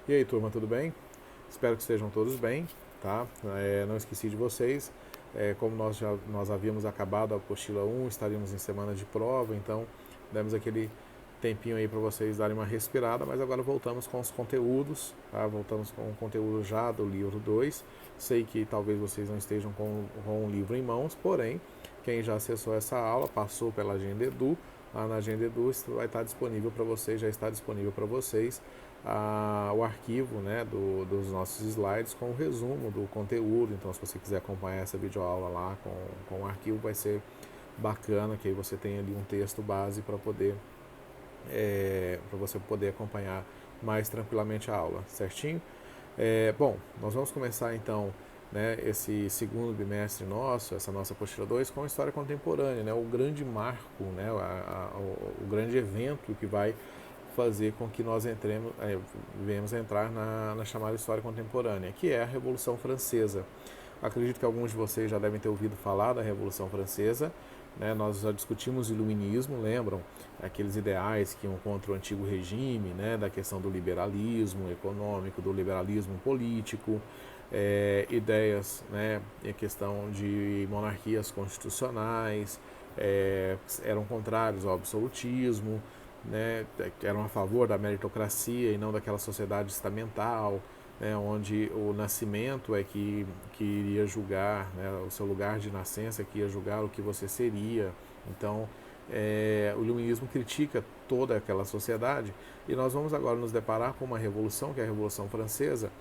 E aí, turma, tudo bem? Espero que estejam todos bem, tá? Não esqueci de vocês. Como nós havíamos acabado a apostila 1, estaríamos em semana de prova, então demos aquele tempinho aí para vocês darem uma respirada, mas agora voltamos com os conteúdos, tá? Voltamos com o conteúdo já do livro 2. Sei que talvez vocês não estejam com o livro em mãos, porém, quem já acessou essa aula, passou pela Agenda Edu, lá na Agenda Edu vai estar disponível para vocês, já está disponível para vocês o arquivo, né, dos nossos slides com o resumo do conteúdo. Então, se você quiser acompanhar essa videoaula lá com o arquivo, vai ser bacana, que aí você tem ali um texto base para você poder acompanhar mais tranquilamente a aula, certinho? Bom, nós vamos começar então, né, esse segundo bimestre nosso, essa nossa apostila 2, com a história contemporânea, né, o grande marco, né, o grande evento que vai fazer com que nós venhamos a entrar na chamada história contemporânea, que é a Revolução Francesa. Acredito que alguns de vocês já devem ter ouvido falar da Revolução Francesa. Né? Nós já discutimos o iluminismo, lembram? Aqueles ideais que iam contra o antigo regime, né? Da questão do liberalismo econômico, do liberalismo político, ideias, né? A questão de monarquias constitucionais, eram contrários ao absolutismo, né? Eram a favor da meritocracia e não daquela sociedade estamental, né, onde o nascimento que iria julgar, né, o seu lugar de nascença que ia julgar o que você seria. Então, o iluminismo critica toda aquela sociedade e nós vamos agora nos deparar com uma revolução, que é a Revolução Francesa,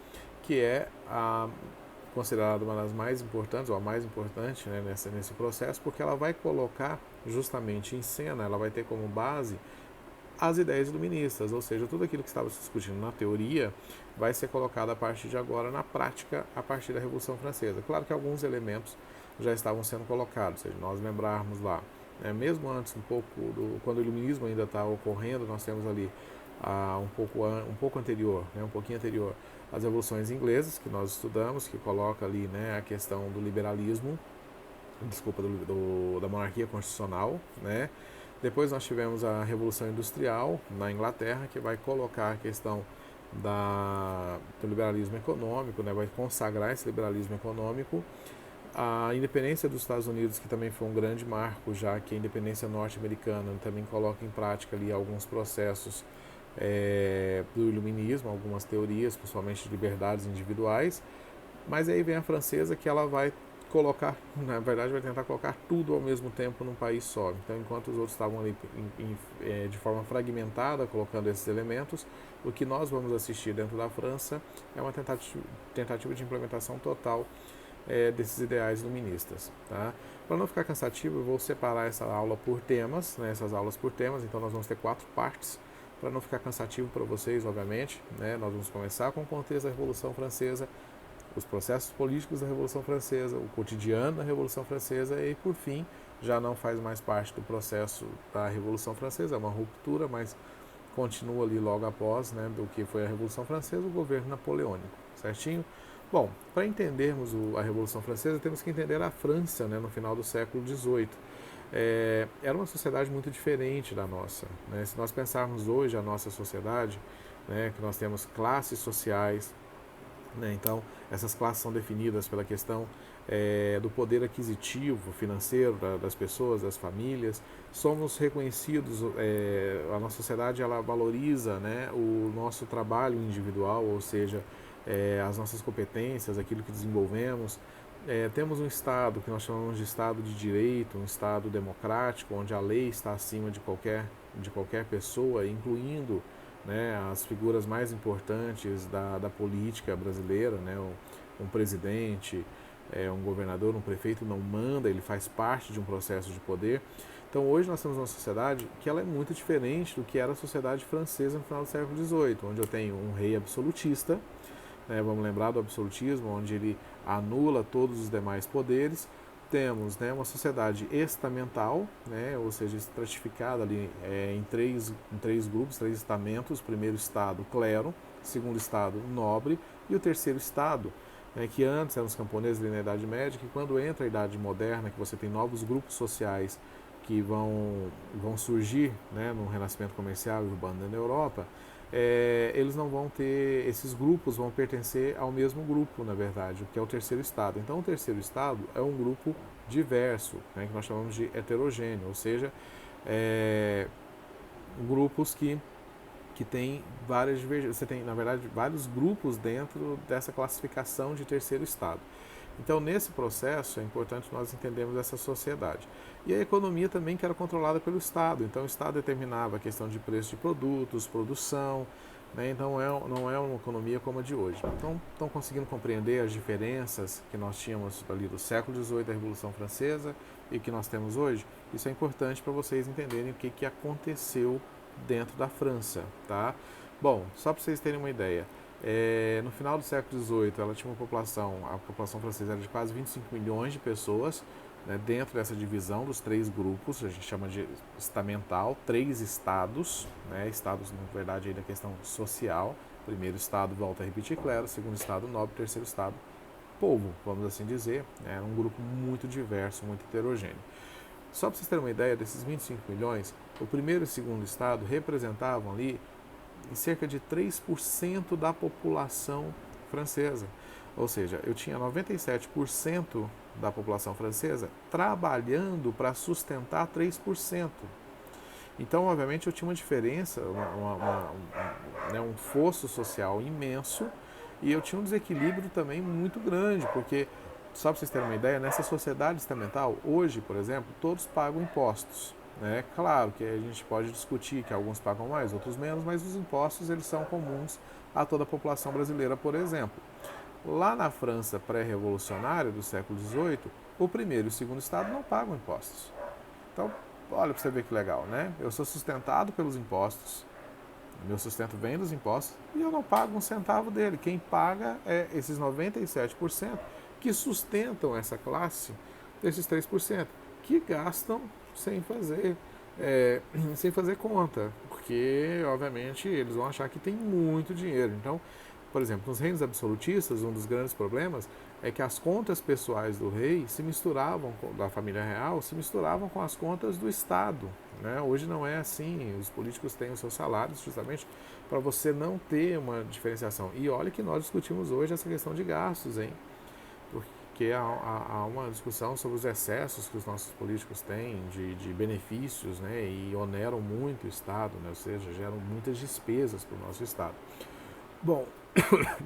que é considerada uma das mais importantes, ou a mais importante, né, nesse processo, porque ela vai colocar justamente em cena, ela vai ter como base as ideias iluministas, ou seja, tudo aquilo que estava se discutindo na teoria vai ser colocado a partir de agora na prática a partir da Revolução Francesa. Claro que alguns elementos já estavam sendo colocados, se nós lembrarmos lá, né, mesmo antes, quando o iluminismo ainda está ocorrendo, nós temos ali um pouco anterior, né, um pouquinho anterior, as revoluções inglesas que nós estudamos, que coloca ali, né, a questão do liberalismo, da monarquia constitucional, né. Depois nós tivemos a Revolução Industrial na Inglaterra, que vai colocar a questão do liberalismo econômico, né, vai consagrar esse liberalismo econômico. A independência dos Estados Unidos, que também foi um grande marco, já que a independência norte-americana também coloca em prática ali alguns processos do iluminismo, algumas teorias, principalmente de liberdades individuais. Mas aí vem a francesa, que ela vai colocar, na verdade vai tentar colocar tudo ao mesmo tempo num país só. Então, enquanto os outros estavam ali de forma fragmentada, colocando esses elementos, o que nós vamos assistir dentro da França é uma tentativa de implementação total desses ideais iluministas. Tá? Para não ficar cansativo, eu vou separar essa aula por temas, né, essas aulas por temas, então nós vamos ter 4 partes, para não ficar cansativo para vocês, obviamente. Né, nós vamos começar com o contexto da Revolução Francesa, os processos políticos da Revolução Francesa, o cotidiano da Revolução Francesa e, por fim, já não faz mais parte do processo da Revolução Francesa, é uma ruptura, mas continua ali logo após, né, do que foi a Revolução Francesa, o governo napoleônico, certinho? Bom, para entendermos a Revolução Francesa, temos que entender a França, né, no final do século XVIII. Era uma sociedade muito diferente da nossa. Né? Se nós pensarmos hoje a nossa sociedade, né, que nós temos classes sociais, né? Então, essas classes são definidas pela questão do poder aquisitivo financeiro das pessoas, das famílias. Somos reconhecidos, a nossa sociedade ela valoriza, né, o nosso trabalho individual, ou seja, as nossas competências, aquilo que desenvolvemos. Temos um Estado que nós chamamos de Estado de Direito, um Estado democrático, onde a lei está acima de qualquer pessoa, incluindo, né, as figuras mais importantes da política brasileira, né, um presidente, um governador, um prefeito não manda, ele faz parte de um processo de poder. Então hoje nós temos uma sociedade que ela é muito diferente do que era a sociedade francesa no final do século XVIII, onde eu tenho um rei absolutista, né, vamos lembrar do absolutismo, onde ele anula todos os demais poderes. Temos, né, uma sociedade estamental, né, ou seja, estratificada ali em três grupos, 3 estamentos. Primeiro estado, clero; segundo estado, nobre; e o terceiro estado, né, que antes eram os camponeses ali na Idade Média, que quando entra a Idade Moderna, que você tem novos grupos sociais que vão surgir, né, no renascimento comercial e urbano na Europa, eles não vão ter, esses grupos vão pertencer ao mesmo grupo, na verdade, que é o terceiro estado. Então, o terceiro estado é um grupo diverso, né, que nós chamamos de heterogêneo, ou seja, é, grupos que têm várias divergências. Você tem, na verdade, vários grupos dentro dessa classificação de terceiro estado. Então, nesse processo, é importante nós entendermos essa sociedade. E a economia também que era controlada pelo Estado. Então, o Estado determinava a questão de preço de produtos, produção, né? Então, não é uma economia como a de hoje. Então, estão conseguindo compreender as diferenças que nós tínhamos ali do século XVIII, da Revolução Francesa, e que nós temos hoje? Isso é importante para vocês entenderem o que aconteceu dentro da França, tá? Bom, só para vocês terem uma ideia, no final do século XVIII, ela tinha a população francesa era de quase 25 milhões de pessoas, né, dentro dessa divisão dos três grupos, a gente chama de estamental, três estados, né, estados, na verdade, aí da questão social. Primeiro estado, volta a repetir, clero, segundo estado, nobre, terceiro estado, povo, vamos assim dizer. Era um grupo muito diverso, muito heterogêneo. Só para vocês terem uma ideia, desses 25 milhões, o primeiro e o segundo estado representavam ali cerca de 3% da população francesa. Ou seja, eu tinha 97% da população francesa trabalhando para sustentar 3%. Então, obviamente, eu tinha uma diferença, um fosso social imenso, e eu tinha um desequilíbrio também muito grande, porque, só para vocês terem uma ideia, nessa sociedade estamental, hoje, por exemplo, todos pagam impostos. Né? Claro que a gente pode discutir que alguns pagam mais, outros menos, mas os impostos eles são comuns a toda a população brasileira, por exemplo. Lá na França pré-revolucionária do século XVIII, o primeiro e o segundo estado não pagam impostos. Então, olha para você ver que legal, né? Eu sou sustentado pelos impostos, meu sustento vem dos impostos e eu não pago um centavo dele. Quem paga é esses 97% que sustentam essa classe, esses 3%, que gastam sem fazer, sem fazer conta, porque, obviamente, eles vão achar que tem muito dinheiro. Então, por exemplo, nos reinos absolutistas, um dos grandes problemas é que as contas pessoais do rei se misturavam, da família real, se misturavam com as contas do Estado. Né? Hoje não é assim, os políticos têm os seus salários justamente para você não ter uma diferenciação. E olha que nós discutimos hoje essa questão de gastos, hein? Porque há uma discussão sobre os excessos que os nossos políticos têm de benefícios, né? E oneram muito o Estado, né? Ou seja, geram muitas despesas para o nosso Estado. Bom,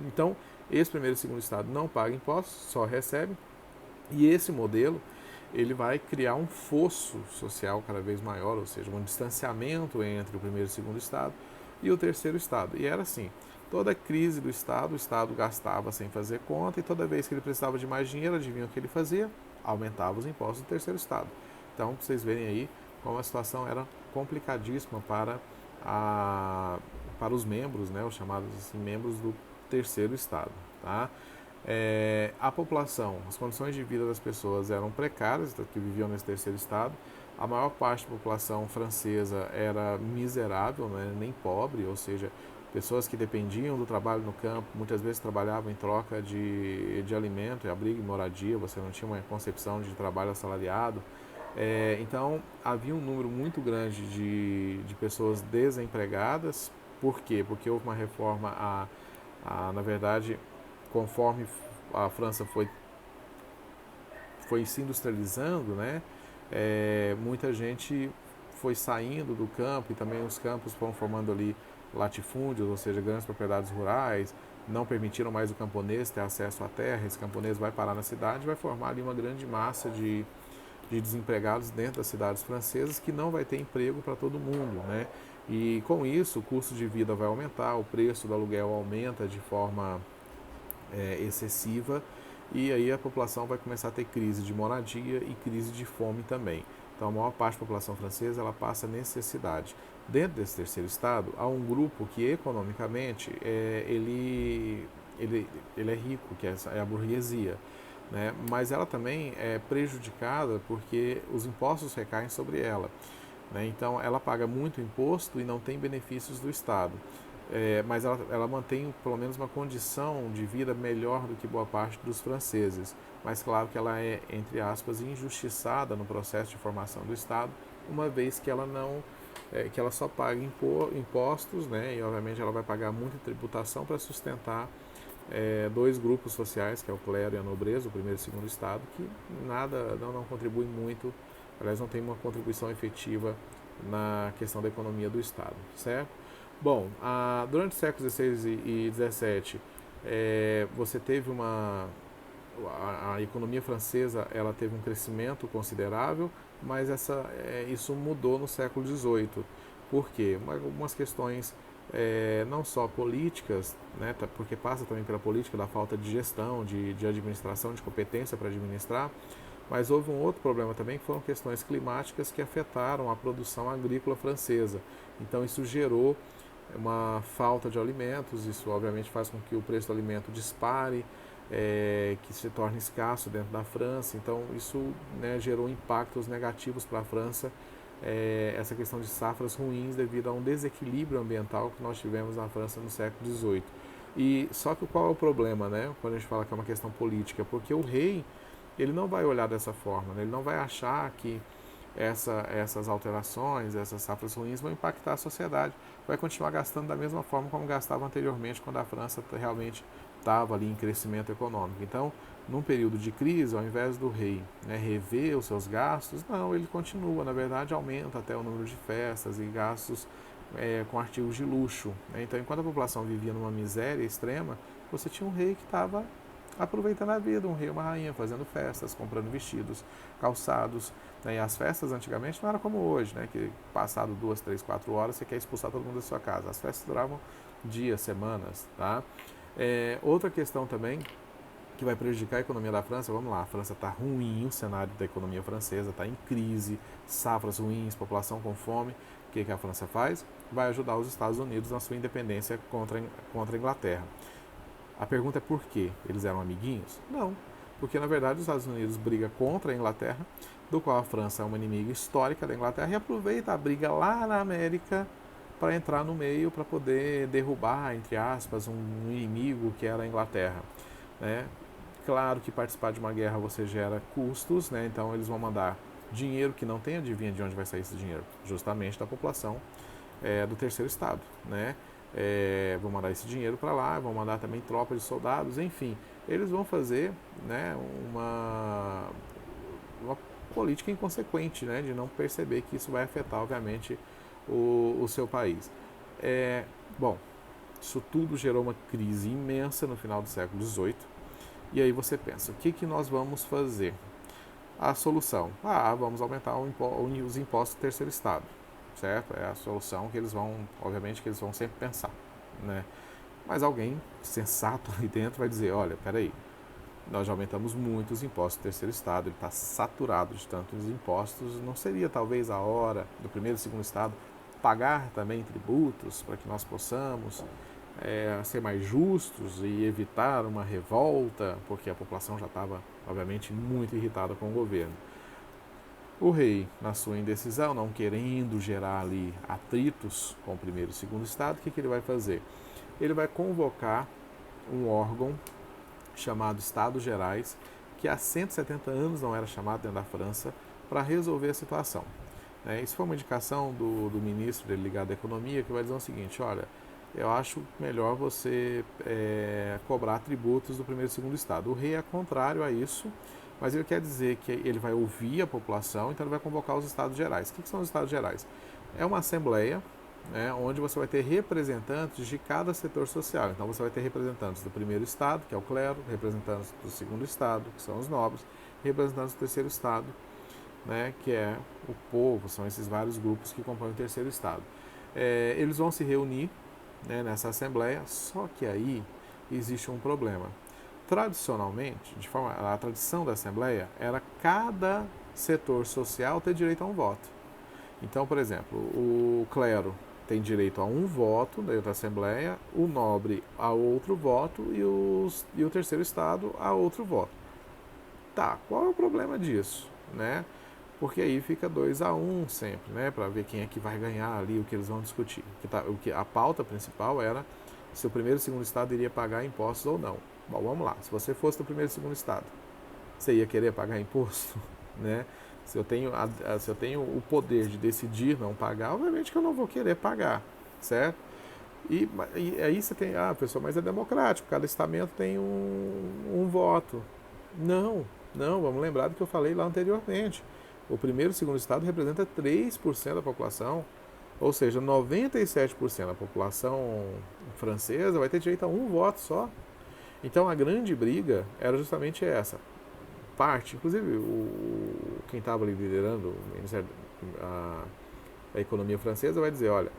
então, esse primeiro e segundo estado não paga impostos, só recebe, e esse modelo ele vai criar um fosso social cada vez maior, ou seja, um distanciamento entre o primeiro e o segundo estado e o terceiro estado. E era assim, toda crise do estado, o estado gastava sem fazer conta, e toda vez que ele precisava de mais dinheiro, adivinha o que ele fazia? Aumentava os impostos do terceiro estado. Então, para vocês verem aí como a situação era complicadíssima para os membros, né, os chamados assim, membros do terceiro estado. Tá? A população, as condições de vida das pessoas eram precárias, que viviam nesse terceiro estado. A maior parte da população francesa era miserável, né, nem pobre, ou seja, pessoas que dependiam do trabalho no campo, muitas vezes trabalhavam em troca de alimento, abrigo e moradia, você não tinha uma concepção de trabalho assalariado. Então, havia um número muito grande de pessoas desempregadas. Por quê? Porque houve uma reforma, na verdade, conforme a França foi se industrializando, né? Muita gente foi saindo do campo, e também os campos foram formando ali latifúndios, ou seja, grandes propriedades rurais, não permitiram mais o camponês ter acesso à terra. Esse camponês vai parar na cidade e vai formar ali uma grande massa de desempregados dentro das cidades francesas, que não vai ter emprego para todo mundo, né? E com isso o custo de vida vai aumentar, o preço do aluguel aumenta de forma excessiva, e aí a população vai começar a ter crise de moradia e crise de fome também. Então a maior parte da população francesa ela passa necessidade. Dentro desse terceiro estado há um grupo que economicamente ele é rico, que é a burguesia. Né? Mas ela também é prejudicada porque os impostos recaem sobre ela. Né? Então, ela paga muito imposto e não tem benefícios do Estado. Mas ela mantém pelo menos uma condição de vida melhor do que boa parte dos franceses. Mas claro que ela é, entre aspas, injustiçada no processo de formação do Estado, uma vez que ela que ela só paga impostos, né, e obviamente ela vai pagar muita tributação para sustentar dois grupos sociais, que é o clero e a nobreza, o primeiro e o segundo estado, que nada, não contribuem muito, aliás, não tem uma contribuição efetiva na questão da economia do estado, certo? Bom, durante os séculos XVI e XVII, você teve a economia francesa, ela teve um crescimento considerável, mas isso mudou no século XVIII. Por quê? Algumas questões não só políticas, né, porque passa também pela política da falta de gestão, de administração, de competência para administrar, mas houve um outro problema também, que foram questões climáticas que afetaram a produção agrícola francesa. Então isso gerou uma falta de alimentos, isso obviamente faz com que o preço do alimento dispare, que se torne escasso dentro da França. Então isso, né, gerou impactos negativos para a França, essa questão de safras ruins devido a um desequilíbrio ambiental que nós tivemos na França no século XVIII. E só que qual é o problema, né, quando a gente fala que é uma questão política? Porque o rei, ele não vai olhar dessa forma, né? Ele não vai achar que essas alterações, essas safras ruins vão impactar a sociedade. Vai continuar gastando da mesma forma como gastava anteriormente, quando a França realmente estava ali em crescimento econômico. Então, num período de crise, ao invés do rei, né, rever os seus gastos, não, ele continua, na verdade aumenta até o número de festas e gastos com artigos de luxo, né? Então, enquanto a população vivia numa miséria extrema, você tinha um rei que estava aproveitando a vida, um rei e uma rainha, fazendo festas, comprando vestidos, calçados, né? E as festas antigamente não era como hoje, né, que passado 2, 3, 4 horas você quer expulsar todo mundo da sua casa. As festas duravam dias, semanas, tá? Outra questão também que vai prejudicar a economia da França, vamos lá, a França está ruim, o cenário da economia francesa está em crise, safras ruins, população com fome. O que a França faz? Vai ajudar os Estados Unidos na sua independência contra a Inglaterra. A pergunta é por quê? Eles eram amiguinhos? Não, porque na verdade os Estados Unidos briga contra a Inglaterra, do qual a França é uma inimiga histórica da Inglaterra, e aproveita a briga lá na América para entrar no meio, para poder derrubar, entre aspas, um inimigo que era a Inglaterra, né? Claro que participar de uma guerra você gera custos, né? Então eles vão mandar dinheiro que não tem, adivinha de onde vai sair esse dinheiro? Justamente da população do terceiro estado, né? Vão mandar esse dinheiro para lá, vão mandar também tropas de soldados, enfim, eles vão fazer, né, uma política inconsequente, né, de não perceber que isso vai afetar, obviamente, o seu país. Bom, isso tudo gerou uma crise imensa no final do século XVIII, e aí você pensa, o que nós vamos fazer? A solução, vamos aumentar os impostos do terceiro estado, certo? É a solução que eles vão, obviamente, que eles vão sempre pensar, né? Mas alguém sensato ali dentro vai dizer, olha, peraí, nós já aumentamos muito os impostos do terceiro estado, ele está saturado de tantos impostos, não seria talvez a hora do primeiro e segundo estado pagar também tributos para que nós possamos ser mais justos e evitar uma revolta, porque a população já estava, obviamente, muito irritada com o governo. O rei, na sua indecisão, não querendo gerar ali atritos com o primeiro e segundo estado, o que ele vai fazer? Ele vai convocar um órgão chamado Estados Gerais, que há 170 anos não era chamado dentro da França, para resolver a situação. Isso foi uma indicação do ministro dele ligado à economia, que vai dizer o seguinte, olha, eu acho melhor você cobrar tributos do primeiro e segundo estado. O rei é contrário a isso, mas ele quer dizer que ele vai ouvir a população, então ele vai convocar os Estados Gerais. O que são os Estados Gerais? É uma assembleia, né, onde você vai ter representantes de cada setor social. Então você vai ter representantes do primeiro estado, que é o clero, representantes do segundo estado, que são os nobres, representantes do terceiro estado, né, que é o povo, são esses vários grupos que compõem o terceiro estado. Eles vão se reunir, né, nessa assembleia, só que aí existe um problema. Tradicionalmente, a tradição da assembleia era cada setor social ter direito a um voto. Então, por exemplo, o clero tem direito a um voto dentro da assembleia, o nobre a outro voto e o terceiro estado a outro voto. Tá, qual é o problema disso, né? Porque aí fica 2-1 sempre, né, para ver quem é que vai ganhar ali, o que eles vão discutir. A pauta principal era se o primeiro e o segundo estado iria pagar impostos ou não. Bom, vamos lá, se você fosse do primeiro e segundo estado, você ia querer pagar imposto, né? Se eu tenho o poder de decidir não pagar, obviamente que eu não vou querer pagar, certo? E aí você tem, pessoal, mas é democrático, cada estamento tem um voto. Não, não, vamos lembrar do que eu falei lá anteriormente. O primeiro e o segundo estado representa 3% da população, ou seja, 97% da população francesa vai ter direito a um voto só. Então a grande briga era justamente essa. Inclusive quem estava ali liderando a economia francesa vai dizer, olha,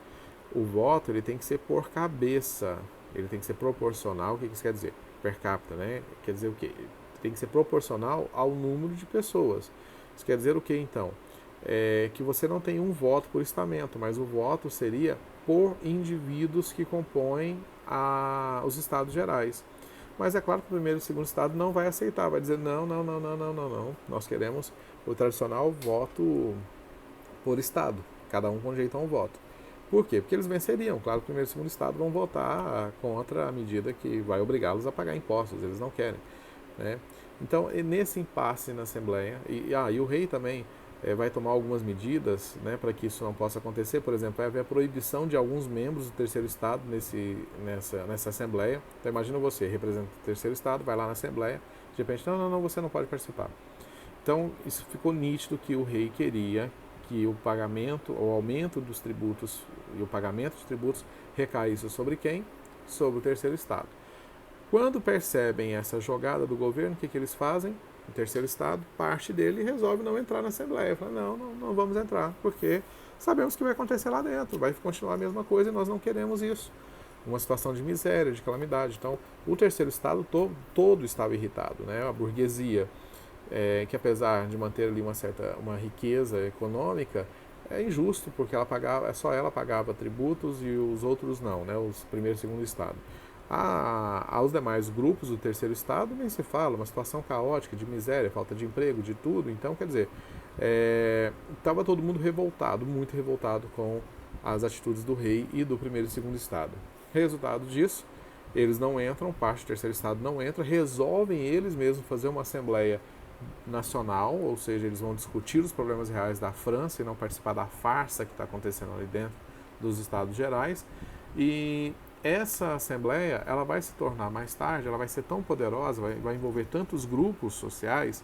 o voto ele tem que ser por cabeça, ele tem que ser proporcional. O que isso quer dizer? Per capita, né? Quer dizer o quê? Tem que ser proporcional ao número de pessoas. Isso quer dizer o que então? Que você não tem um voto por estamento, mas o voto seria por indivíduos que compõem os estados gerais. Mas é claro que o primeiro e o segundo estado não vai aceitar, vai dizer não, não, não, não, não, não, não. Nós queremos o tradicional voto por estado, cada um com direito a um voto. Por quê? Porque eles venceriam. Claro que o primeiro e o segundo estado vão votar contra a medida que vai obrigá-los a pagar impostos, eles não querem, né? Então, nesse impasse na Assembleia, e o rei também vai tomar algumas medidas, né, para que isso não possa acontecer. Por exemplo, vai haver a proibição de alguns membros do terceiro estado nessa Assembleia. Então, imagina você, representante do terceiro estado, vai lá na Assembleia, de repente, não, não, não, você não pode participar. Então, isso ficou nítido que o rei queria que o pagamento, o aumento dos tributos e o pagamento dos tributos recaísse sobre quem? Sobre o terceiro estado. Quando percebem essa jogada do governo, o que eles fazem? O terceiro estado, parte dele resolve não entrar na Assembleia. Fala, não, não, não vamos entrar, porque sabemos que vai acontecer lá dentro, vai continuar a mesma coisa e nós não queremos isso. Uma situação de miséria, de calamidade. Então, o terceiro estado todo estava irritado, né? A burguesia, que apesar de manter ali uma riqueza econômica, é injusto, porque só ela pagava tributos e os outros não, né? Os primeiro e segundo estado. Aos demais grupos do terceiro estado nem se fala, uma situação caótica, de miséria, falta de emprego, de tudo. Então, quer dizer, estava todo mundo revoltado, muito revoltado com as atitudes do rei e do primeiro e segundo estado. Resultado disso, eles não entram, parte do terceiro estado não entra, resolvem eles mesmos fazer uma assembleia nacional, ou seja, eles vão discutir os problemas reais da França e não participar da farsa que está acontecendo ali dentro dos estados gerais. E essa assembleia, ela vai se tornar mais tarde, ela vai ser tão poderosa, vai envolver tantos grupos sociais,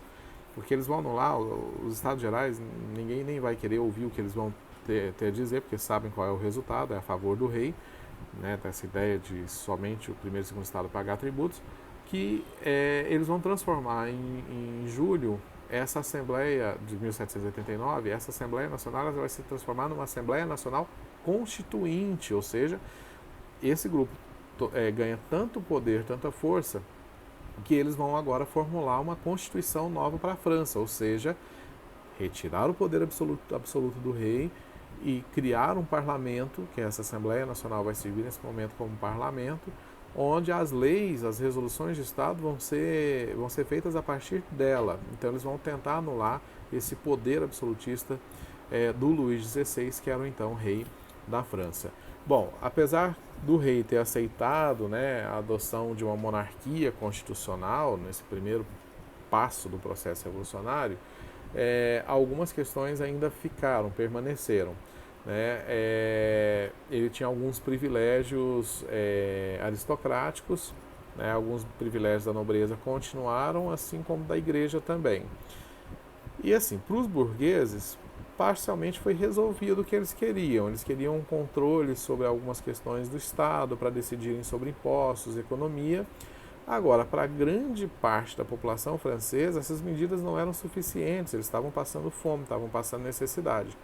porque eles vão anular os estados gerais, ninguém nem vai querer ouvir o que eles vão ter a dizer, porque sabem qual é o resultado, é a favor do rei, né, essa ideia de somente o primeiro e o segundo estado pagar tributos, que eles vão transformar em julho essa Assembleia de 1789, essa Assembleia Nacional, ela vai se transformar numa Assembleia Nacional Constituinte, ou seja, esse grupo ganha tanto poder, tanta força, que eles vão agora formular uma Constituição nova para a França, ou seja, retirar o poder absoluto do rei e criar um parlamento, que essa Assembleia Nacional vai servir nesse momento como parlamento, onde as leis, as resoluções de Estado vão ser feitas a partir dela. Então eles vão tentar anular esse poder absolutista do Luís XVI, que era então rei da França. Bom, apesar do rei ter aceitado, né, a adoção de uma monarquia constitucional nesse primeiro passo do processo revolucionário, algumas questões ainda permaneceram. Né? Ele tinha alguns privilégios aristocráticos, né? Alguns privilégios da nobreza continuaram, assim como da igreja também. E assim, para os burgueses, parcialmente foi resolvido o que eles queriam. Eles queriam um controle sobre algumas questões do Estado para decidirem sobre impostos, economia. Agora, para grande parte da população francesa, essas medidas não eram suficientes, eles estavam passando fome, estavam passando necessidade.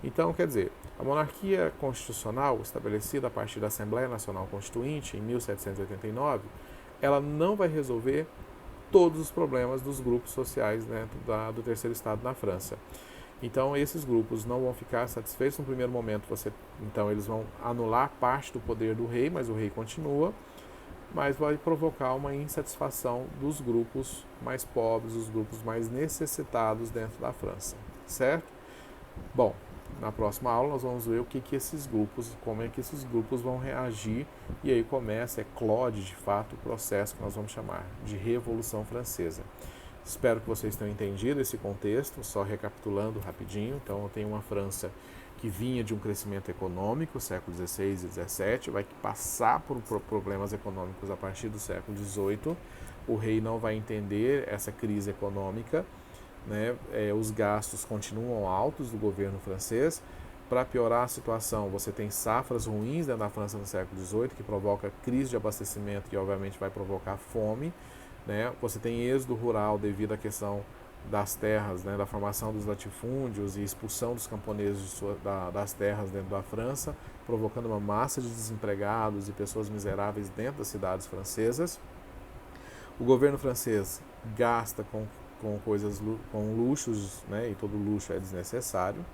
Então, quer dizer, a monarquia constitucional, estabelecida a partir da Assembleia Nacional Constituinte, em 1789, ela não vai resolver todos os problemas dos grupos sociais dentro do terceiro estado na França. Então, esses grupos não vão ficar satisfeitos no primeiro momento. Então, eles vão anular parte do poder do rei, mas o rei continua, mas vai provocar uma insatisfação dos grupos mais pobres, os grupos mais necessitados dentro da França, certo? Bom, na próxima aula nós vamos ver como é que esses grupos vão reagir, e aí eclode de fato o processo que nós vamos chamar de Revolução Francesa. Espero que vocês tenham entendido esse contexto, só recapitulando rapidinho. Então, eu tenho uma França que vinha de um crescimento econômico, século XVI e XVII, vai passar por problemas econômicos a partir do século XVIII. O rei não vai entender essa crise econômica, né? Os gastos continuam altos do governo francês. Para piorar a situação, você tem safras ruins dentro da França no século XVIII, que provoca crise de abastecimento e, obviamente, vai provocar fome, né? Você tem êxodo rural devido à questão das terras, né? Da formação dos latifúndios e expulsão dos camponeses das terras dentro da França, provocando uma massa de desempregados e pessoas miseráveis dentro das cidades francesas. O governo francês gasta com coisas, com luxos, né? E todo luxo é desnecessário.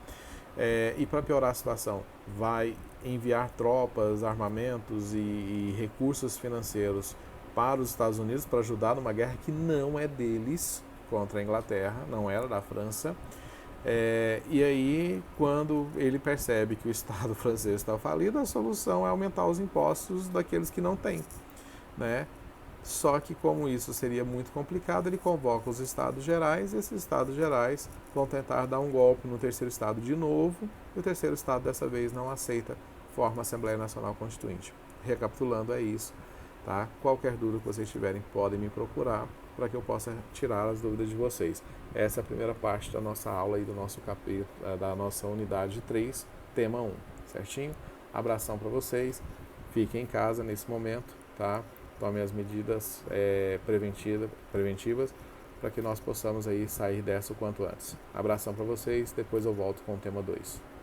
E para piorar a situação, vai enviar tropas, armamentos e recursos financeiros para os Estados Unidos para ajudar numa guerra que não é deles contra a Inglaterra, não era da França. E aí, quando ele percebe que o Estado francês está falido, a solução é aumentar os impostos daqueles que não têm, né? Só que, como isso seria muito complicado, ele convoca os Estados Gerais, e esses Estados Gerais vão tentar dar um golpe no terceiro Estado de novo, e o terceiro Estado dessa vez não aceita, forma a Assembleia Nacional Constituinte. Recapitulando, é isso. Tá? Qualquer dúvida que vocês tiverem, podem me procurar para que eu possa tirar as dúvidas de vocês. Essa é a primeira parte da nossa aula e do nosso capítulo, da nossa unidade 3, tema 1, certinho? Abração para vocês, fiquem em casa nesse momento, tá? Tome as medidas preventivas para que nós possamos aí sair dessa o quanto antes. Abração para vocês, depois eu volto com o tema 2.